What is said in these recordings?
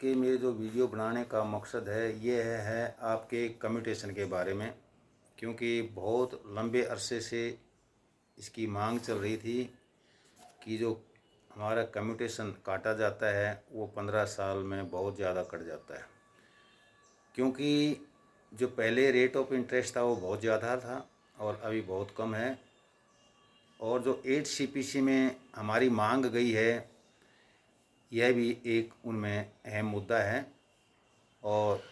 कि मेरे जो वीडियो बनाने का मकसद है ये है आपके कम्यूटेशन के बारे में, क्योंकि बहुत लंबे अरसे से इसकी मांग चल रही थी कि जो हमारा कम्यूटेशन काटा जाता है वो 15 साल में बहुत ज़्यादा कट जाता है। क्योंकि जो पहले रेट ऑफ इंटरेस्ट था वो बहुत ज़्यादा था और अभी बहुत कम है, और जो 8 CPC में हमारी मांग गई है यह भी एक उनमें अहम मुद्दा है और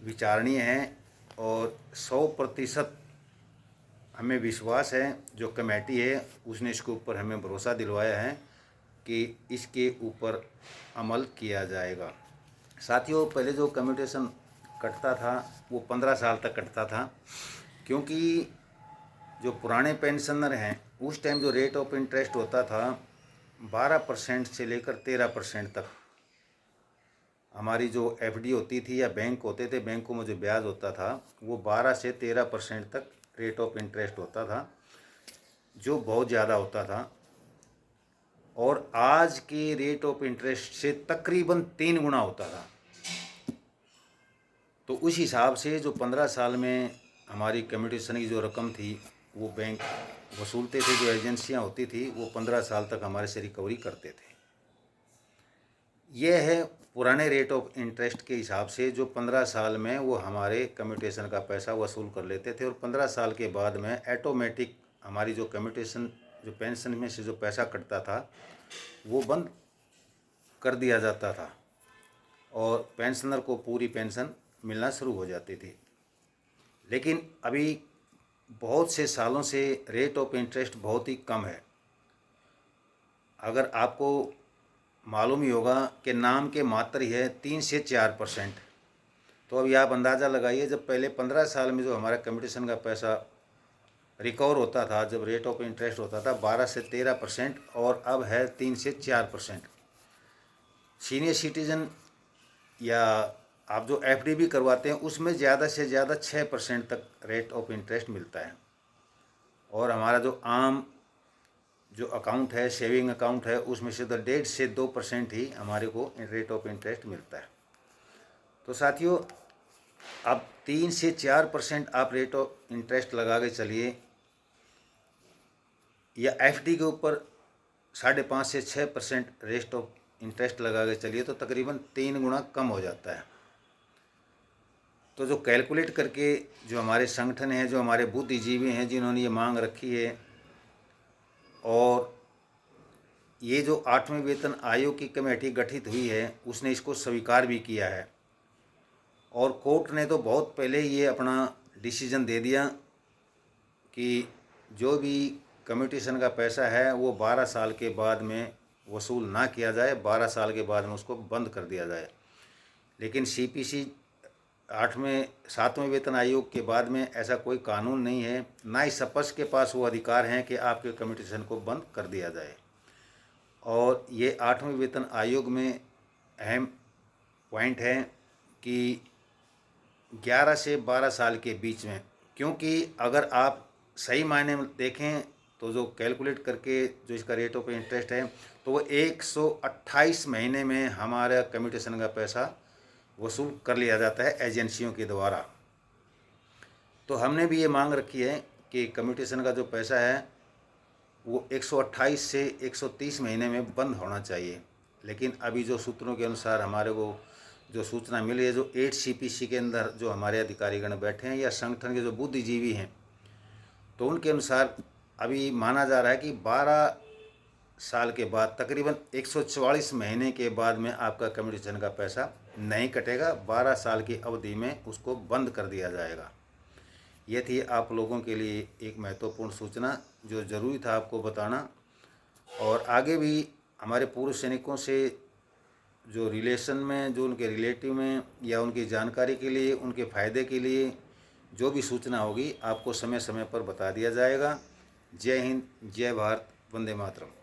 विचारणीय है। और 100% हमें विश्वास है, जो कमेटी है उसने इसके ऊपर हमें भरोसा दिलवाया है कि इसके ऊपर अमल किया जाएगा। साथियों, पहले जो कम्यूटेशन कटता था वो 15 साल तक कटता था, क्योंकि जो पुराने पेंशनर हैं उस टाइम जो रेट ऑफ इंटरेस्ट होता था 12% से लेकर 13% तक। हमारी जो FD होती थी या बैंक होते थे, बैंकों में जो ब्याज होता था वो 12 से 13% तक रेट ऑफ इंटरेस्ट होता था, जो बहुत ज़्यादा होता था। और आज के रेट ऑफ इंटरेस्ट से तकरीबन 3 गुना होता था। तो उस हिसाब से जो 15 साल में हमारी कम्यूटेशन की जो रकम थी वो बैंक वसूलते थे, जो एजेंसियां होती थी वो 15 साल तक हमारे से रिकवरी करते थे। यह है पुराने रेट ऑफ इंटरेस्ट के हिसाब से, जो 15 साल में वो हमारे कम्यूटेशन का पैसा वसूल कर लेते थे, और 15 साल के बाद में ऑटोमेटिक हमारी जो कम्यूटेशन जो पेंशन में से जो पैसा कटता था वो बंद कर दिया जाता था और पेंशनर को पूरी पेंशन मिलना शुरू हो जाती थी। लेकिन अभी बहुत से सालों से रेट ऑफ इंटरेस्ट बहुत ही कम है। अगर आपको मालूम ही होगा कि नाम के मात्र ही है 3 से 4%। तो अभी आप अंदाज़ा लगाइए, जब पहले 15 साल में जो हमारा कम्यूटेशन का पैसा रिकवर होता था, जब रेट ऑफ इंटरेस्ट होता था 12 से 13%, और अब है 3 से 4%। सीनियर सिटीजन या आप जो FD भी करवाते हैं उसमें ज़्यादा से ज़्यादा 6% तक रेट ऑफ इंटरेस्ट मिलता है, और हमारा जो आम जो अकाउंट है, सेविंग अकाउंट है, उसमें से तो 1.5 से 2% ही हमारे को रेट ऑफ इंटरेस्ट मिलता है। तो साथियों, अब 3 से 4% आप रेट ऑफ इंटरेस्ट लगा के चलिए, या FD के ऊपर 5.5 से 6% रेट ऑफ इंटरेस्ट लगा के चलिए, तो तकरीबन 3 गुना कम हो जाता है। तो जो कैलकुलेट करके जो हमारे संगठन हैं, जो हमारे बुद्धिजीवी हैं, जिन्होंने ये मांग रखी है, और ये जो 8वें वेतन आयोग की कमेटी गठित हुई है उसने इसको स्वीकार भी किया है, और कोर्ट ने तो बहुत पहले ये अपना डिसीजन दे दिया कि जो भी कम्यूटेशन का पैसा है वो 12 साल के बाद में वसूल ना किया जाए, 12 साल के बाद में उसको बंद कर दिया जाए। लेकिन CPC 7वें वेतन आयोग के बाद में ऐसा कोई कानून नहीं है, ना ही सपस के पास वो अधिकार हैं कि आपके कम्यूटेशन को बंद कर दिया जाए। और ये 8वें वेतन आयोग में अहम पॉइंट है कि 11 से 12 साल के बीच में, क्योंकि अगर आप सही मायने में देखें तो जो कैलकुलेट करके जो इसका रेट ऑफ इंटरेस्ट है तो वो 128 महीने में हमारा कम्यूटेशन का पैसा वसूल कर लिया जाता है एजेंसियों के द्वारा। तो हमने भी ये मांग रखी है कि कम्यूटेशन का जो पैसा है वो 128 से 130 महीने में बंद होना चाहिए। लेकिन अभी जो सूत्रों के अनुसार हमारे को जो सूचना मिली है, जो 8 CPC के अंदर जो हमारे अधिकारीगण बैठे हैं या संगठन के जो बुद्धिजीवी हैं, तो उनके अनुसार अभी माना जा रहा है कि 12 साल के बाद तकरीबन 144 महीने के बाद में आपका कम्यूटेशन का पैसा नहीं कटेगा, 12 साल की अवधि में उसको बंद कर दिया जाएगा। ये थी आप लोगों के लिए एक महत्वपूर्ण सूचना जो ज़रूरी था आपको बताना। और आगे भी हमारे पूर्व सैनिकों से जो रिलेशन में, जो उनके रिलेटिव में, या उनकी जानकारी के लिए, उनके फ़ायदे के लिए जो भी सूचना होगी आपको समय समय पर बता दिया जाएगा। जय हिंद, जय भारत, वंदे मातरम।